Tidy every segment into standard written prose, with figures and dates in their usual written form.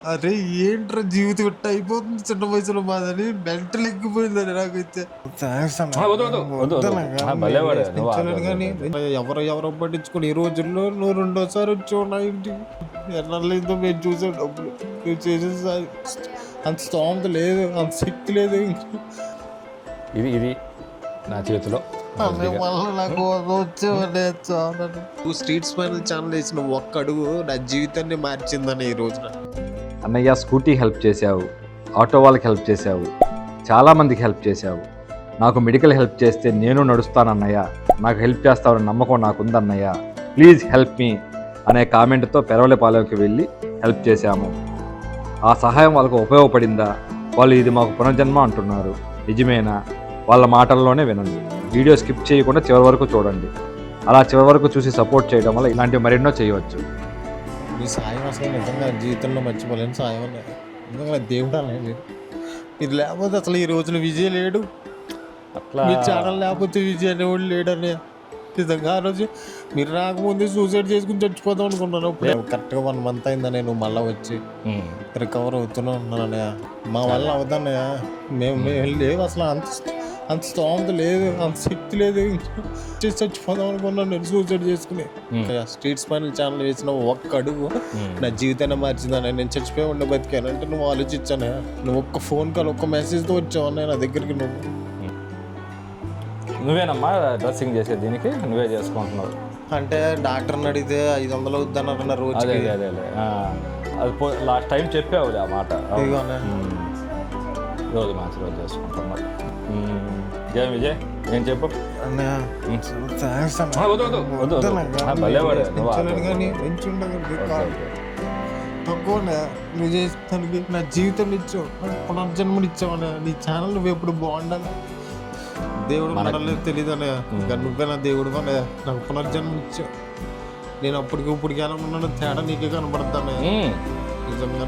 అరే ఏంట్రా జీవితం ఇట్ట అయిపోతుంది చిన్న వయసులో మాదని మెంటల్ ఎక్కిపోయిందని నాకైతే కానీ ఎవరో పట్టించుకొని ఈ రోజుల్లో నువ్వు రెండోసారి వచ్చావు నా ఇంటికి ఎన్నర్లేదో మేము చూసాం డబ్బులు నువ్వు చేసే అంత స్తోమత లేదు అంత శక్తి లేదు ఇది నా చేతిలో నాకు వచ్చేవాడే నువ్వు స్ట్రీట్స్ పైన ఛానల్ వేసిన ఒక్క అడుగు నా జీవితాన్ని మార్చిందని ఈ రోజున. అన్నయ్య స్కూటీ హెల్ప్ చేసావు, ఆటో వాళ్ళకి హెల్ప్ చేసావు, చాలామందికి హెల్ప్ చేసావు. నాకు మెడికల్ హెల్ప్ చేస్తే నేను నడుస్తానన్నయ్య, నాకు హెల్ప్ చేస్తావని నమ్మకం నాకుందన్నయ్య, ప్లీజ్ హెల్ప్ మీ అనే కామెంట్తో పెరవలపాలెంకి వెళ్ళి హెల్ప్ చేశాము. ఆ సహాయం వాళ్ళకు ఉపయోగపడిందా? వాళ్ళు ఇది మాకు పునర్జన్మ అంటున్నారు, నిజమేనా? వాళ్ళ మాటల్లోనే వినండి. వీడియో స్కిప్ చేయకుండా చివరి వరకు చూడండి. అలా చివరి వరకు చూసి సపోర్ట్ చేయడం వల్ల ఇలాంటివి మరెన్నో చేయవచ్చు. ఈ సాయం అసలు నిజంగా జీవితంలో మర్చిపోలేని సాయం అనేది నిజంగా దేవుడు అనేది. ఇది లేకపోతే అసలు ఈ రోజున విజయ్ లేడు, అట్లా మీ ఛానల్ లేకపోతే విజయ్ అనేవాడు లేడని. నిజంగా ఆ రోజు మీరు రాకముందే సూసైడ్ చేసుకుని చచ్చిపోదాం అనుకున్నాను. ఇప్పుడు కరెక్ట్గా 1 month అయిందా నేను మళ్ళీ వచ్చి రికవర్ అవుతూనే ఉన్నానన్నయ్య. మా వల్ల అవుతానయ్య, మేము లేవు అసలు అంత స్తోమత లేదు, అంత శక్తి లేదు, చచ్చిపోదాం అనుకున్నాను నేను సూసైడ్ చేసుకుని. స్ట్రీట్స్ పైన ఛానల్ వేసిన ఒక్క అడుగు నా జీవితాన్ని మార్చిందని. నేను చచ్చిపోయి ఉండే బతికాను అంటే నువ్వు ఆలోచించాను. నువ్వు ఒక్క ఫోన్ కాల్ ఒక్క మెసేజ్తో వచ్చావు నా దగ్గరికి. నువ్వేనమ్మా డ్రెస్సింగ్ చేసే దీనికి నువ్వే చేసుకుంటున్నావు అంటే డాక్టర్ని అడిగితే 500 అవుద్దన్న రోజు. అదే అది లాస్ట్ టైం చెప్పావు ఆ మాట. రోజు మంచి రోజు చేసుకుంటున్నావు. జయ విజయ్ ఏం చెప్పు. తక్కువనే నువ్వు చేస్తానికి నా జీవితం ఇచ్చావు, పునర్జన్మనిచ్చావనే. నీ ఛానల్ నువ్వు ఎప్పుడు బాగుండాలి. దేవుడు మనలేదు తెలియదు అనే, ఇంకా నువ్వే నా దేవుడు అనే. నాకు పునర్జన్మ ఇచ్చావు. నేను ఇప్పటికి ఎలా ఉన్నానో తేడా నీకే కనబడతానే. నిజంగా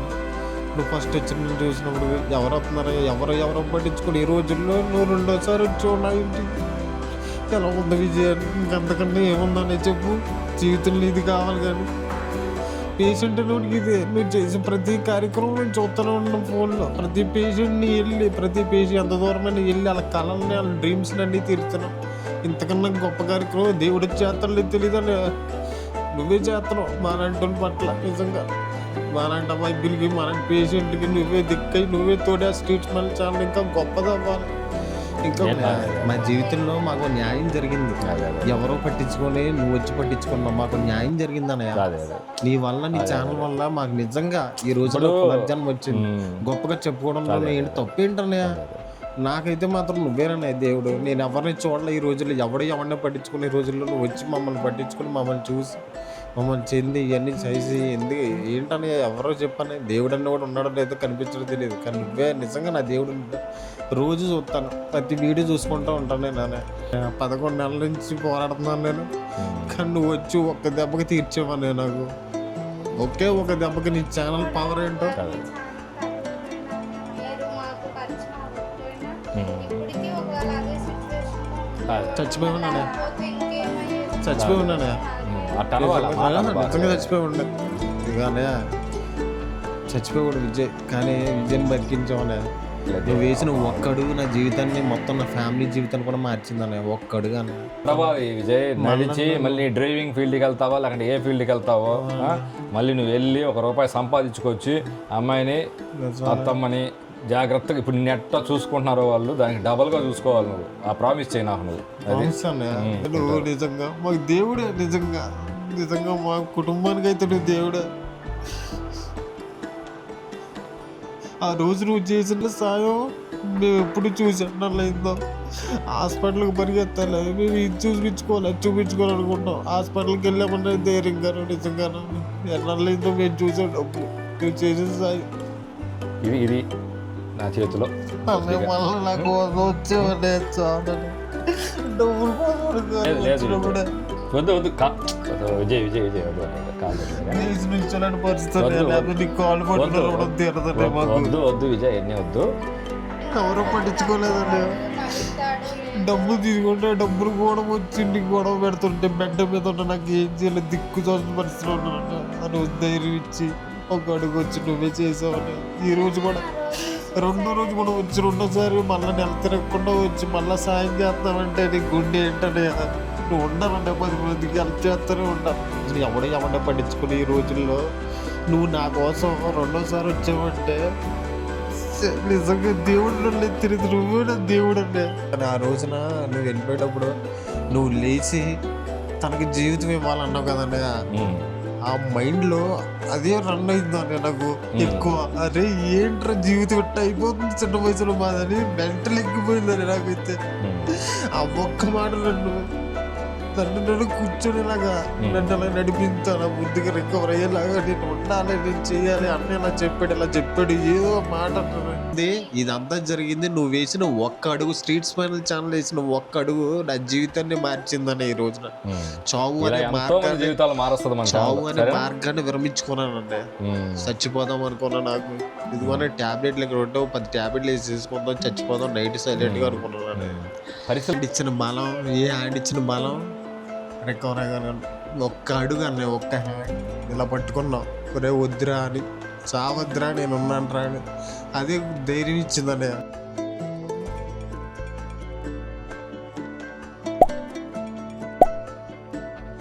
నువ్వు ఫస్ట్ వచ్చి నేను చూసినప్పుడు ఎవరు వస్తున్నారో ఎవరో పట్టించుకొని ఈ రోజుల్లో నువ్వు రెండోసారి వచ్చావు నా ఇంటికి. ఎలా ఉంది విజయ్? ఇంకంతకన్నా ఏముందని చెప్పు. జీవితంలో ఇది కావాలి కానీ పేషెంట్ నోటికి ఇది. నువ్వు చేసే ప్రతి కార్యక్రమం నేను చూస్తూనే ఉన్నాను ఫోన్లో. ప్రతి పేషెంట్ని వెళ్ళి ఎంత దూరమైన వెళ్ళి వాళ్ళ కళల్ని వాళ్ళ డ్రీమ్స్ని అన్నీ తీరుతున్నావు. ఇంతకన్నా గొప్ప కార్యక్రమం దేవుడు చేస్తాడు తెలియదని నువ్వే చేస్తున్నావు మాలాంటి పట్ల. నిజంగా మాలాంటి అమ్మాయిలకి మాలాంటి పేషెంట్కి నువ్వే దిక్కై నువ్వే తోడే. స్ట్రీట్స్ మళ్ళీ చాలా ఇంకా గొప్పదవ్వాలి. ఇంకా మా జీవితంలో మాకు న్యాయం జరిగింది. ఎవరో పట్టించుకొని నువ్వు వచ్చి పట్టించుకున్నావు, మాకు న్యాయం జరిగింది అన్నయ్య. నీ వల్ల నీ ఛానల్ వల్ల మాకు నిజంగా ఈ రోజులో పునర్జన్మ వచ్చింది. గొప్పగా చెప్పుకోవడంలో ఏంటి తప్పేంటన్నయ్య? నాకైతే మాత్రం నువ్వేనన్నయ్య దేవుడు. నేను ఎవరిని చూడలే ఈ రోజుల్లో. ఎవరిని పట్టించుకునే ఈ రోజుల్లో నువ్వు వచ్చి మమ్మల్ని పట్టించుకుని మమ్మల్ని చూసి మమ్మల్ని చెంది ఇవన్నీ చేసి ఎందుకు ఏంటని ఎవరో చెప్పని. దేవుడు అన్న కూడా ఉన్నాడో లేదో కనిపించడం తెలియదు, కానీ నువ్వే నిజంగా నా దేవుడు. రోజు చూస్తాను, ప్రతి వీడియో చూసుకుంటూ ఉంటాను. నేను 11 నెలల నుంచి పోరాడుతున్నాను నేను, కానీ నువ్వు వచ్చి ఒక్క దెబ్బకి తీర్చేవా. నాకు ఒకే ఒక దెబ్బకి నీ ఛానల్ పవర్ ఏంటో. చచ్చిపోయి ఉన్నానే నిజంగా చచ్చిపోయి ఉండే. ఇకనే చచ్చిపోయాడు విజయ్, కానీ విజయ్ని బతికించామనే. నువ్వు వేసిన ఒక్కడుగు నా జీవితాన్ని మొత్తం నా ఫ్యామిలీ జీవితాన్ని కూడా మార్చిందనే. ఒక్కడుగు అనే విజయ్ నడిచి మళ్ళీ డ్రైవింగ్ ఫీల్డ్కి వెళ్తావా లేకంటే ఏ ఫీల్డ్కి వెళ్తావో మళ్ళీ నువ్వు వెళ్ళి ₹1 సంపాదించుకొచ్చి అమ్మాయిని అత్తమ్మని జాగ్రత్తగా ఇప్పుడు నెట్ చూసుకుంటున్నారో వాళ్ళు దానికి డబల్గా చూసుకోవాలి. నువ్వు ఆ ప్రామిస్ చేయి నాకు. నువ్వు నిజంగా మాకు దేవుడే. నిజంగా మా కుటుంబానికి అయితే నువ్వు దేవుడే. ఆ రోజు నువ్వు చేసిన సాయం మేము ఎప్పుడు చూసాం. హాస్పిటల్కి పరిగెత్తాలి, మేము ఇది చూపించుకోవాలనుకుంటాం. హాస్పిటల్కి వెళ్ళామన్నా ధైర్యంగాను నిజంగాను ఎన్నర్లేదో మేము చూసాం డబ్బులు నువ్వు చేసిన సాయం. ఇది నా చేతిలో నాకు వచ్చేవాడే వద్దు విజయ్ వద్దు విజయ్ ఎన్ని వద్దు. ఎవరో పట్టించుకోలేదండి. డబ్బులు తీసుకుంటే డబ్బులు కూడా వచ్చి ఇంటికి గొడవ పెడుతుంటే బెడ్ మీద నాకు ఏం చేయాలి దిక్కు చూసిన పరిస్థితిలో ఉన్నాను. అని ధైర్యం ఇచ్చి ఒక అడుగు వచ్చి నువ్వే చేసావని. ఈ రోజు కూడా రెండో రోజు కూడా వచ్చి రెండోసారి మళ్ళీ నెల తిరగకుండా వచ్చి మళ్ళీ సాయం చేస్తామంటే నీ గుండె ఏంటనే నువ్వు ఉండాలంటే 10 మందికి హెల్ప్ చేస్తూనే ఉండాలి. ఎవడన్నా పట్టించుకుని ఈ రోజుల్లో నువ్వు నా కోసం రెండోసారి వచ్చావంటే నిజంగా దేవుడు తిరిగి నువ్వే దేవుడు అండి. కానీ ఆ రోజున నువ్వు వెళ్ళిపోయేటప్పుడు నువ్వు లేచి తనకి జీవితం ఇవ్వాలన్నావు కదండి. ఆ మైండ్లో అదే రన్ అయిందండి నాకు ఎక్కువ. అరే ఏంట్రా జీవితం ఇట్ట అయిపోతుంది చిన్న వయసులో మాదని మెంటల్ ఎక్కిపోయిందని నాకైతే. ఆ ఒక్క మాట నన్ను కూర్చొనిలాగా నన్ను అలా నడిపించాను ముందుగా రికవర్ అయ్యేలాగా నేను ఉండాలి, నేను చేయాలి అన్న ఇలా చెప్పాడు ఏదో మాట అన్నది. ఇదంతా జరిగింది నువ్వు వేసిన ఒక్క అడుగు. స్ట్రీట్ స్మైల్ ఛానల్ వేసిన ఒక్క అడుగు నా జీవితాన్ని మార్చిందని. ఈ రోజున చావు అనే మార్గాన్ని విరమించుకున్నానండి. చచ్చిపోదాం అనుకున్నా. నాకు ఇదిగోనే టాబ్లెట్లు ఇక్కడ ఉంటే 10 టాబ్లెట్లు వేసేసుకుందాం చచ్చిపోదాం నైట్ సైలెంట్ గా అనుకున్నాను. పరిస్థితి ఇచ్చిన బలం, ఏ హ్యాండ్ ఇచ్చిన బలం రికవర్ అయ్యాను. ఒక్క అడుగు అన్న ఒక్క హ్యాండ్ ఇలా పట్టుకున్నాం. ఒరే వద్దురా అని, చావద్దురా నేను ఉన్నాను రా అని అదే ధైర్యం ఇచ్చిందన్నయ్య.